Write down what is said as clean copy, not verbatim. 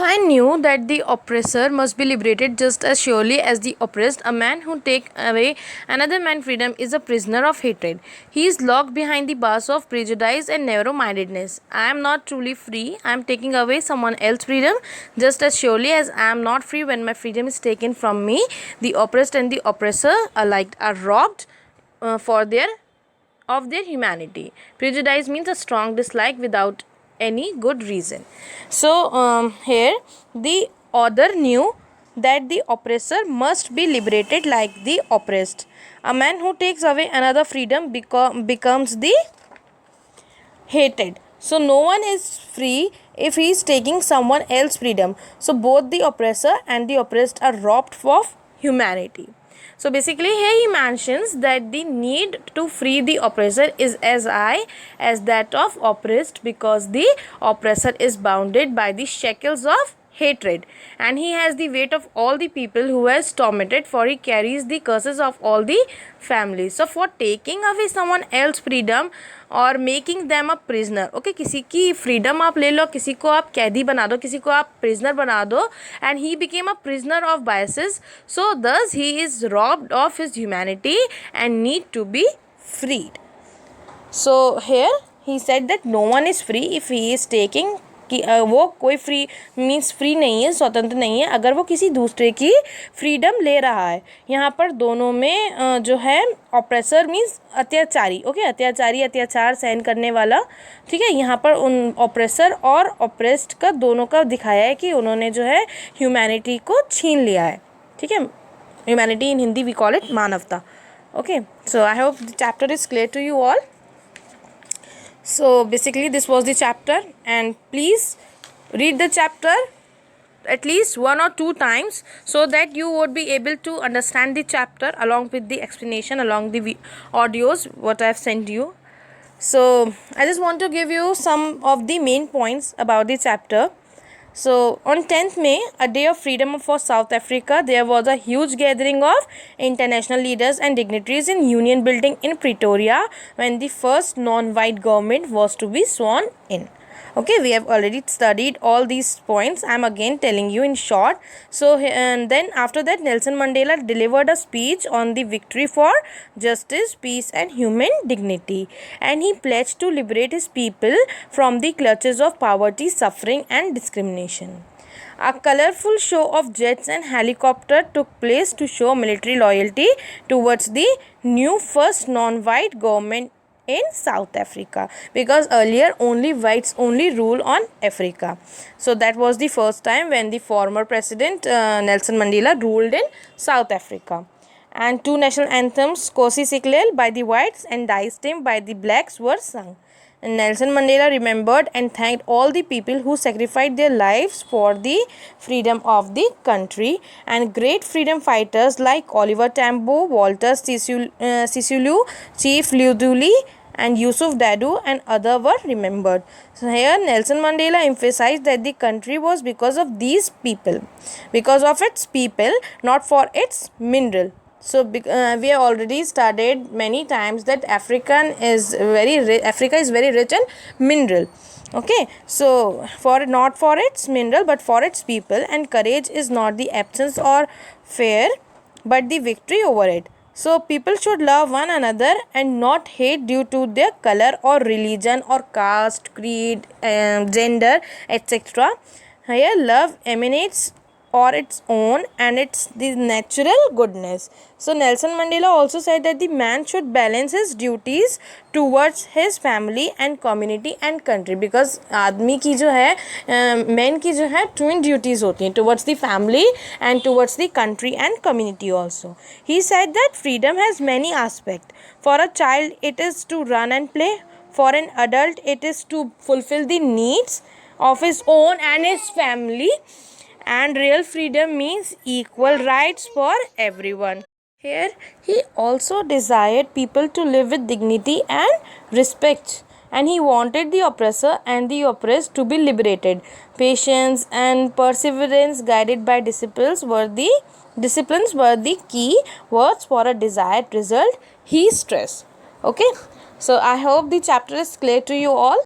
man knew that the oppressor must be liberated just as surely as the oppressed. A man who takes away another man's freedom is a prisoner of hatred. He is locked behind the bars of prejudice and narrow-mindedness. I am not truly free. I am taking away someone else's freedom just as surely as I am not free when my freedom is taken from me. The oppressed and the oppressor alike are robbed of their humanity. Prejudice means a strong dislike without any good reason. So here the author knew that the oppressor must be liberated like the oppressed. A man who takes away another freedom becomes the hated. So no one is free if he is taking someone else's freedom. So both the oppressor and the oppressed are robbed of humanity. So basically here he mentions that the need to free the oppressor is as high as that of oppressed, because the oppressor is bounded by the shackles of hatred, and he has the weight of all the people who has tormented, for he carries the curses of all the families. So for taking away someone else's freedom और making them a prisoner, okay, किसी की freedom आप ले लो, किसी को आप कैदी बना दो, किसी को आप प्रिजनर बना दो, and he became a prisoner of biases. So this he is robbed of his humanity and need to be freed. So here he said that no one is free if he is taking, कि वो कोई free means free नहीं है, स्वतंत्र नहीं है अगर वो किसी दूसरे की फ्रीडम ले रहा है. यहाँ पर दोनों में जो है ऑप्रेसर मीन्स अत्याचारी, ओके, अत्याचारी अत्याचार सहन करने वाला, ठीक है. यहाँ पर उन ऑप्रेसर और ऑप्रेस्ड का दोनों का दिखाया है कि उन्होंने जो है ह्यूमैनिटी को छीन लिया है, ठीक है. Humanity in Hindi we call it मानवता. Okay, so I hope the chapter is clear to you all. So basically this was the chapter, and please read the chapter at least 1 or 2 times so that you would be able to understand the chapter along with the explanation along the audios what I have sent you. So I just want to give you some of the main points about the chapter. So on 10th May, a day of freedom for South Africa, there was a huge gathering of international leaders and dignitaries in Union Building in Pretoria when the first non-white government was to be sworn in. Okay, we have already studied all these points. I am again telling you in short. So and then after that, Nelson Mandela delivered a speech on the victory for justice, peace and human dignity, and he pledged to liberate his people from the clutches of poverty, suffering and discrimination. A colorful show of jets and helicopter took place to show military loyalty towards the new first non-white government in South Africa, because earlier only whites only rule on Africa. So that was the first time when the former president Nelson Mandela ruled in South Africa. And 2 national anthems, Nkosi Sikelel by the whites and Die Stem by the blacks, were sung. And Nelson Mandela remembered and thanked all the people who sacrificed their lives for the freedom of the country, and great freedom fighters like Oliver Tambo, Walter Sisulu, Chief Luduli and Yusuf Dadoo and others were remembered. So here Nelson Mandela emphasized that the country was because of these people, because of its people, not for its mineral. So we have already studied many times that Africa is very rich in mineral. Okay, so not for its mineral but for its people, and courage is not the absence or fear but the victory over it. So people should love one another and not hate due to their color or religion or caste, creed, gender, etc. Here love emanates or its own, and it's the natural goodness. So Nelson Mandela also said that the man should balance his duties towards his family and community and country, because आदमी की जो है men की जो है twin duties होती हैं towards the family and towards the country and community also. He said that freedom has many aspects. For a child it is to run and play. For an adult it is to fulfill the needs of his own and his family. And real freedom means equal rights for everyone. Here he also desired people to live with dignity and respect, and he wanted the oppressor and the oppressed to be liberated. Patience and perseverance guided by disciplines were the key words for a desired result, he stressed. Okay, so I hope the chapter is clear to you all.